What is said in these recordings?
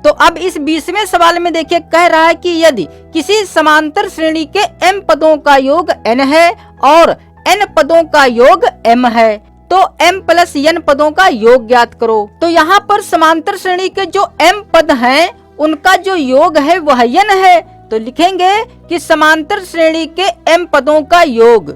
तो अब इस 20वें सवाल में देखिए कह रहा है कि यदि किसी समांतर श्रेणी के m पदों का योग n है और n पदों का योग m है तो m प्लस n पदों का योग ज्ञात करो। तो यहाँ पर समांतर श्रेणी के जो m पद हैं उनका जो योग है वह n है। तो लिखेंगे कि समांतर श्रेणी के m पदों का योग,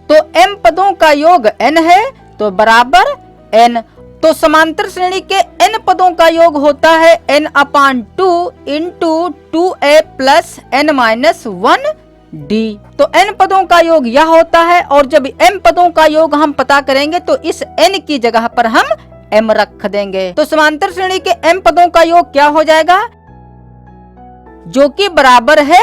तो m पदों का योग n है तो बराबर n। तो समांतर श्रेणी के n पदों का योग होता है n/2 into 2a plus n-1d। तो n पदों का योग यह होता है और जब m पदों का योग हम पता करेंगे तो इस n की जगह पर हम m रख देंगे। तो समांतर श्रेणी के m पदों का योग क्या हो जाएगा, जो कि बराबर है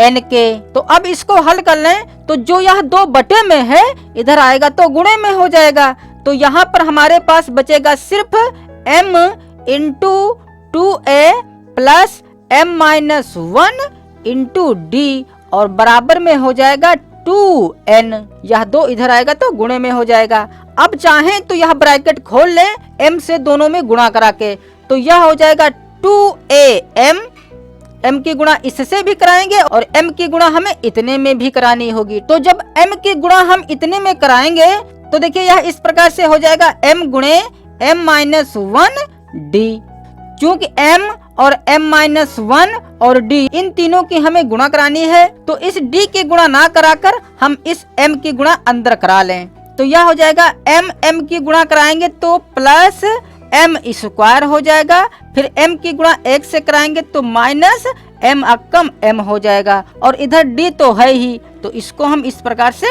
n के। तो अब इसको हल कर लें तो जो यह 2 बटे में है इधर आएगा तो गुणे में हो जाएगा। तो यहाँ पर हमारे पास बचेगा सिर्फ m into 2a plus m-1 into d और बराबर में हो जाएगा 2n। यह 2 इधर आएगा तो गुणे में हो जाएगा। अब चाहें तो यह ब्रैकेट खोल लें m से दोनों में गुणा करा के, तो यह हो जाएगा 2am। m की गुणा इससे भी कराएंगे और m की गुणा हमें इतने में भी करानी होगी। तो जब m की गुणा हम इतने में कराएंगे तो देखिए यह इस प्रकार से हो जाएगा m गुणे m-1d। चूंकि m और m-1 और d इन तीनों की हमें गुणा करानी है तो इस d की गुणा ना कराकर हम इस m की गुणा अंदर करा लें। तो यह हो जाएगा m की गुणा कराएंगे तो प्लस m स्क्वायर हो जाएगा, फिर m की गुणा 1 से कराएंगे तो माइनस m हो जाएगा और इधर d तो है ही तो इसको हम इस प्रकार से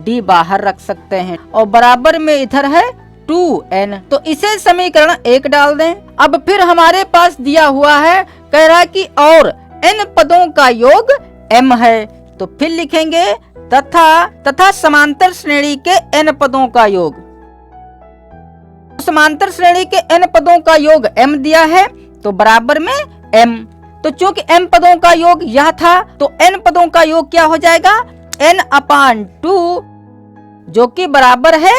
d बाहर रख सकते हैं और बराबर में इधर है 2n। तो इसे समीकरण 1 डाल दें। अब फिर हमारे पास दिया हुआ है, कह रहा है कि और n पदों का योग m है। तो फिर लिखेंगे तथा समांतर श्रेणी के n पदों का योग। समांतर श्रेणी के n पदों का योग m दिया है तो बराबर में m। तो चूंकि m पदों का योग यह था तो n पदों का योग क्या हो जाएगा, n/2 जो कि बराबर है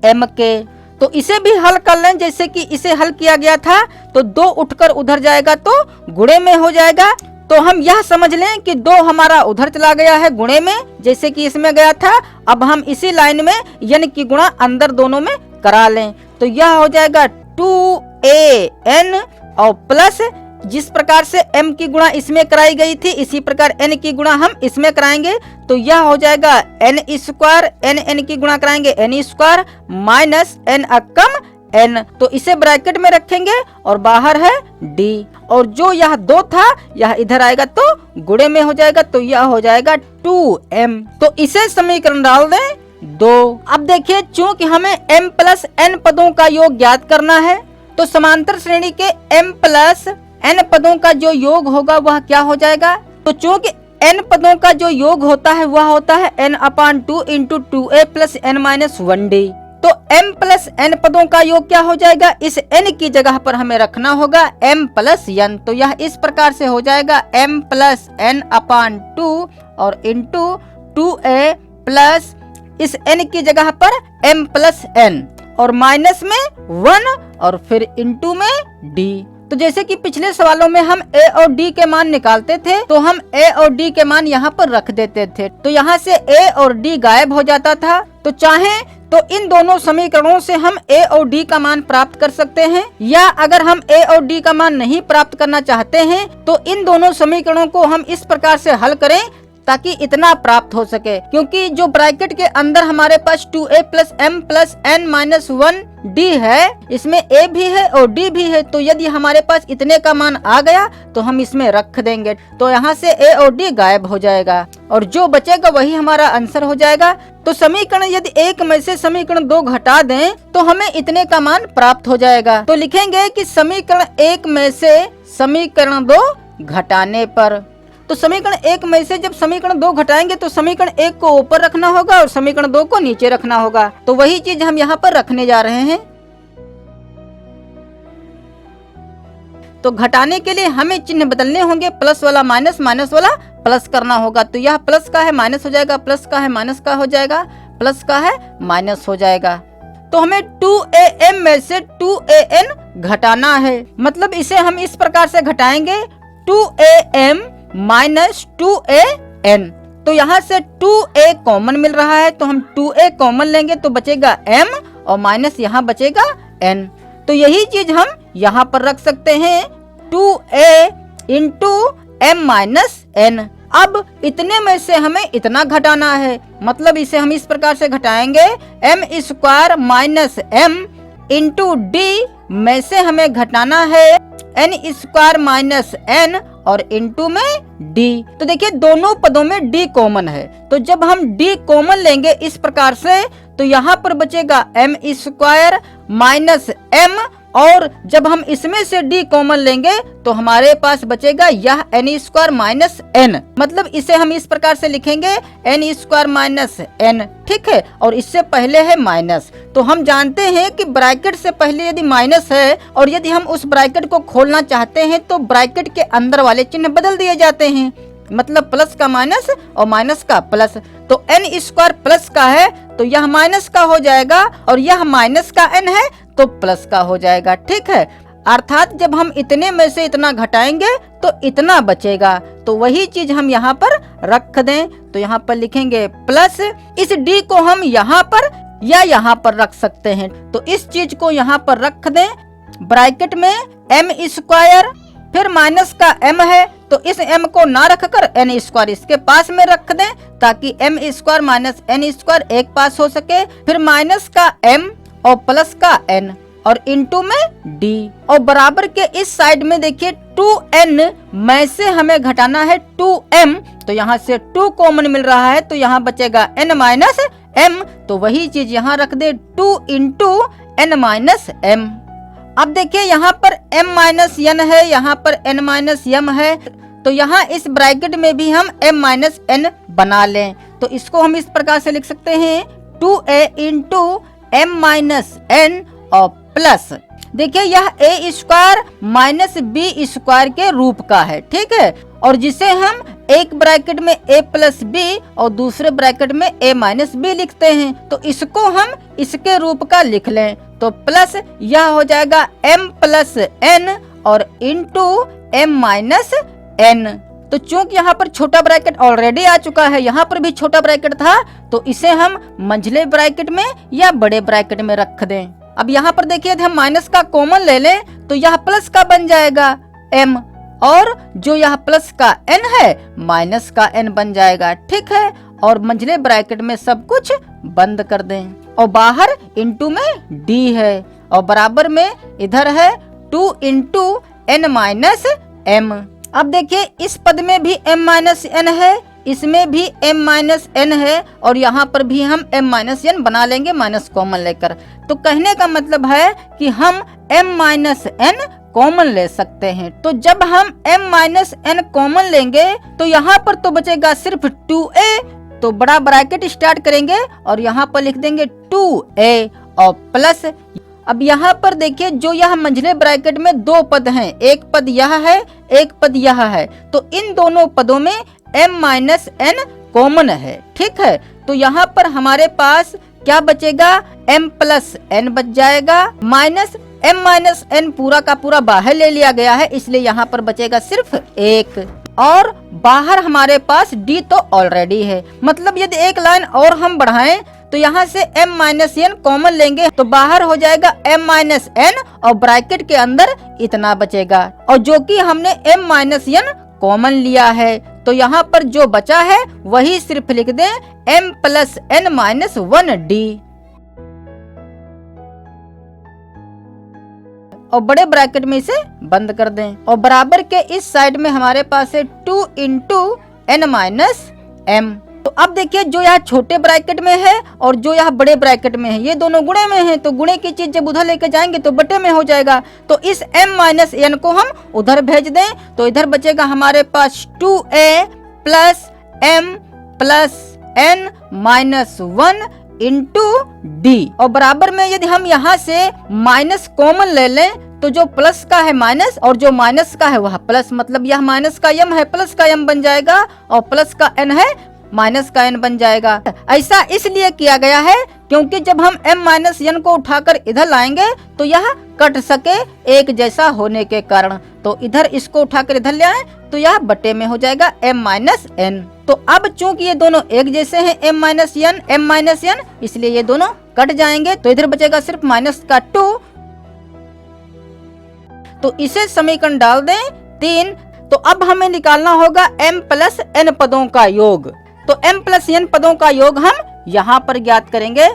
m के। तो इसे भी हल कर लें, जैसे कि इसे हल किया गया था तो 2 उठकर उधर जाएगा तो गुणे में हो जाएगा। तो हम यह समझ लें कि 2 हमारा उधर चला गया है गुणे में, जैसे कि इसमें गया था। अब हम इसी लाइन में n की गुणा अंदर दोनों में करा लें तो यह हो जाएगा 2an और प्लस जिस प्रकार से m की गुणा इसमें कराई गई थी इसी प्रकार n की गुणा हम इसमें कराएंगे तो यह हो जाएगा n स्क्वायर, n की गुणा कराएंगे n स्क्वायर माइनस n। तो इसे ब्रैकेट में रखेंगे और बाहर है d और जो यह 2 था यह इधर आएगा तो गुणे में हो जाएगा तो यह हो जाएगा 2m। तो इसे समीकरण डाल दें 2। अब देखिए चूंकि हमें m प्लस n पदों का योग ज्ञात करना है तो समांतर श्रेणी के m प्लस n पदों का जो योग होगा वह क्या हो जाएगा। तो चूंकि n पदों का जो योग होता है वह होता है n/2 into 2a plus n-1d। तो m प्लस n पदों का योग क्या हो जाएगा, इस n की जगह पर हमें रखना होगा m प्लस n। तो यह इस प्रकार से हो जाएगा m प्लस n/2 और इंटू 2a प्लस इस n की जगह पर m प्लस n और माइनस में 1 और फिर इंटू में d। तो जैसे कि पिछले सवालों में हम a और d के मान निकालते थे तो हम a और d के मान यहाँ पर रख देते थे तो यहाँ से a और d गायब हो जाता था। तो चाहे तो इन दोनों समीकरणों से हम a और d का मान प्राप्त कर सकते हैं, या अगर हम a और d का मान नहीं प्राप्त करना चाहते हैं तो इन दोनों समीकरणों को हम इस प्रकार से हल करें ताकि इतना प्राप्त हो सके। क्योंकि जो ब्रैकेट के अंदर हमारे पास 2a plus m plus n-1d है, इसमें a भी है और d भी है। तो यदि हमारे पास इतने का मान आ गया तो हम इसमें रख देंगे तो यहाँ से a और d गायब हो जाएगा और जो बचेगा वही हमारा आंसर हो जाएगा। तो समीकरण यदि 1 में से समीकरण 2 घटा दें तो हमें इतने का मान प्राप्त हो जाएगा। तो लिखेंगे कि समीकरण 1 में से समीकरण 2 घटाने पर। तो समीकरण 1 में से जब समीकरण 2 घटाएंगे तो समीकरण 1 को ऊपर रखना होगा और समीकरण 2 को नीचे रखना होगा। तो वही चीज हम यहाँ पर रखने जा रहे हैं। तो घटाने के लिए हमें चिन्ह बदलने होंगे, प्लस वाला माइनस, माइनस वाला प्लस करना होगा। तो यह प्लस का है माइनस हो जाएगा, प्लस का है माइनस का हो जाएगा, प्लस का है माइनस हो जाएगा। तो हमें 2am में से 2an घटाना है। मतलब इसे हम इस प्रकार से घटाएंगे 2am माइनस 2an। तो यहाँ से 2a कॉमन मिल रहा है, तो हम 2a कॉमन लेंगे तो बचेगा m और माइनस यहाँ बचेगा n। तो यही चीज हम यहाँ पर रख सकते हैं 2a into m minus n। अब इतने में से हमें इतना घटाना है, मतलब इसे हम इस प्रकार से घटाएंगे m square minus m into d में से हमें घटाना है n स्क्वायर माइनस n और इंटू में d। तो देखिए दोनों पदों में d कॉमन है, तो जब हम d कॉमन लेंगे इस प्रकार से तो यहाँ पर बचेगा m स्क्वायर माइनस m, और जब हम इसमें से d कॉमन लेंगे तो हमारे पास बचेगा यह n स्क्वायर माइनस n। मतलब इसे हम इस प्रकार से लिखेंगे n स्क्वायर माइनस n, ठीक है। और इससे पहले है माइनस, तो हम जानते हैं कि ब्रैकेट से पहले यदि माइनस है और यदि हम उस ब्रैकेट को खोलना चाहते हैं तो ब्रैकेट के अंदर वाले चिन्ह बदल दिए जाते हैं, मतलब प्लस का माइनस और माइनस का प्लस। तो n स्क्वायर प्लस का है तो यह माइनस का हो जाएगा, और यह माइनस का n है तो प्लस का हो जाएगा, ठीक है। अर्थात जब हम इतने में से इतना घटाएंगे तो इतना बचेगा, तो वही चीज हम यहाँ पर रख दें। तो यहाँ पर लिखेंगे प्लस, इस d को हम यहाँ पर या यहाँ पर रख सकते हैं, तो इस चीज को यहाँ पर रख दें ब्रैकेट में m स्क्वायर, फिर माइनस का m है तो इस m को ना रखकर n स्क्वायर इसके पास में रख दें, ताकि m square minus n square एक पास हो सके, फिर माइनस का m और प्लस का n और इंटू में d, और बराबर के इस साइड में देखिए 2n में से हमें घटाना है 2m, तो यहाँ से 2 कॉमन मिल रहा है तो यहाँ बचेगा n माइनस m, तो वही चीज यहाँ रख दे 2 इंटू n माइनस m। अब देखिए यहाँ पर m माइनस n है, यहाँ पर n माइनस m है, तो यहाँ इस ब्रैकेट में भी हम m माइनस n बना लें, तो इसको हम इस प्रकार से लिख सकते हैं 2a into m minus n और प्लस, देखिए यह a square minus b square के रूप का है, ठीक है। और जिसे हम एक ब्रैकेट में a प्लस b और दूसरे ब्रैकेट में a माइनस b लिखते हैं, तो इसको हम इसके रूप का लिख लें, तो प्लस यह हो जाएगा m प्लस n और इंटू m माइनस n। तो चूंकि यहाँ पर छोटा ब्रैकेट ऑलरेडी आ चुका है, यहाँ पर भी छोटा ब्रैकेट था, तो इसे हम मंझले ब्रैकेट में या बड़े ब्रैकेट में रख दें। अब यहाँ पर देखिए हम माइनस का कॉमन ले लें तो यह प्लस का बन जाएगा m, और जो यह प्लस का n है माइनस का n बन जाएगा, ठीक है। और मंझले ब्रैकेट में सब कुछ बंद कर दें, और बाहर इंटू में d है, और बराबर में इधर है 2 इंटू n माइनस m। अब देखिए इस पद में भी m माइनस n है, इसमें भी m माइनस n है, और यहाँ पर भी हम m माइनस n बना लेंगे माइनस कॉमन लेकर। तो कहने का मतलब है कि हम m माइनस n कॉमन ले सकते हैं। तो जब हम m माइनस n कॉमन लेंगे तो यहाँ पर तो बचेगा सिर्फ 2a, तो बड़ा ब्रैकेट स्टार्ट करेंगे और यहाँ पर लिख देंगे 2a और प्लस। अब यहाँ पर देखिए जो यह मंझले ब्रैकेट में 2 पद हैं, एक पद यह है एक पद यह है, तो इन दोनों पदों में m माइनस n कॉमन है, ठीक है। तो यहाँ पर हमारे पास क्या बचेगा, m प्लस n बच जाएगा, माइनस m माइनस n पूरा का पूरा बाहर ले लिया गया है, इसलिए यहाँ पर बचेगा सिर्फ 1, और बाहर हमारे पास d तो ऑलरेडी है। मतलब यदि एक लाइन और हम बढ़ाएं तो यहाँ से m माइनस n कॉमन लेंगे तो बाहर हो जाएगा m माइनस n और ब्रैकेट के अंदर इतना बचेगा, और जो कि हमने m माइनस n कॉमन लिया है, तो यहाँ पर जो बचा है वही सिर्फ लिख दें m plus n minus 1d, और बड़े ब्रैकेट में इसे बंद कर दें, और बराबर के इस साइड में हमारे पास है 2 इंटू n माइनस m। तो अब देखिए जो यहाँ छोटे ब्रैकेट में है और जो यहाँ बड़े ब्रैकेट में है ये दोनों गुणे में है, तो गुणे की चीज जब उधर लेके जाएंगे तो बटे में हो जाएगा, तो इस m माइनस n को हम उधर भेज दें, तो इधर बचेगा हमारे पास 2a plus m plus n minus 1 into d, और बराबर में यदि हम यहाँ से माइनस कॉमन ले लें तो जो प्लस का है माइनस और जो माइनस का है वह प्लस, मतलब यह माइनस का m है प्लस का m बन जाएगा, और प्लस का n है माइनस का n बन जाएगा। ऐसा इसलिए किया गया है क्योंकि जब हम m-n को उठाकर इधर लाएंगे तो यह कट सके एक जैसा होने के कारण। तो इधर इसको उठाकर इधर ले आए तो यह बटे में हो जाएगा m-n। तो अब चूंकि ये दोनों एक जैसे हैं m-n, इसलिए ये दोनों कट जाएंगे। तो इधर बचेगा सिर्फ माइनस का 2। तो इसे समीकरण डाल दें 3। तो अब हमें निकालना होगा m+n पदों का योग। तो m+n पदों का योग हम यहाँ पर ज्ञात करेंगे।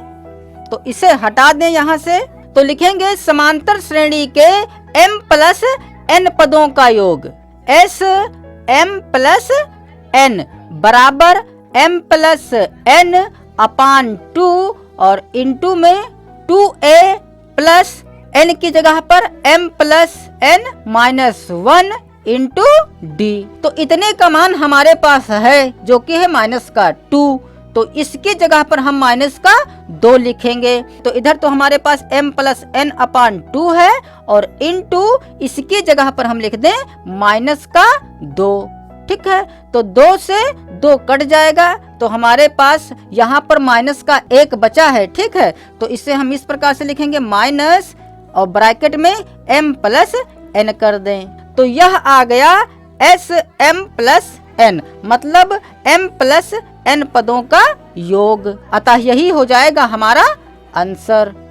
तो इसे हटा दें यहाँ से। तो लिखेंगे समांतर श्रेणी के m+n पदों का योग Sm+n बराबर m+n अपान 2 और इंटू में 2a प्लस n की जगह पर m+n-1 इंटू डी। तो इतने का मान हमारे पास है जो कि है माइनस का 2। तो इसकी जगह पर हम माइनस का 2 लिखेंगे। तो इधर तो हमारे पास m+n अपान 2 है और इंटू इसकी जगह पर हम लिख दें माइनस का 2। ठीक है, तो 2 से 2 कट जाएगा तो हमारे पास यहाँ पर माइनस का 1 बचा है। ठीक है, तो इसे हम इस प्रकार से लिखेंगे माइनस और ब्रैकेट में m+n कर दें। तो यह आ गया Sm+n मतलब m+n पदों का योग। अतः यही हो जाएगा हमारा आंसर।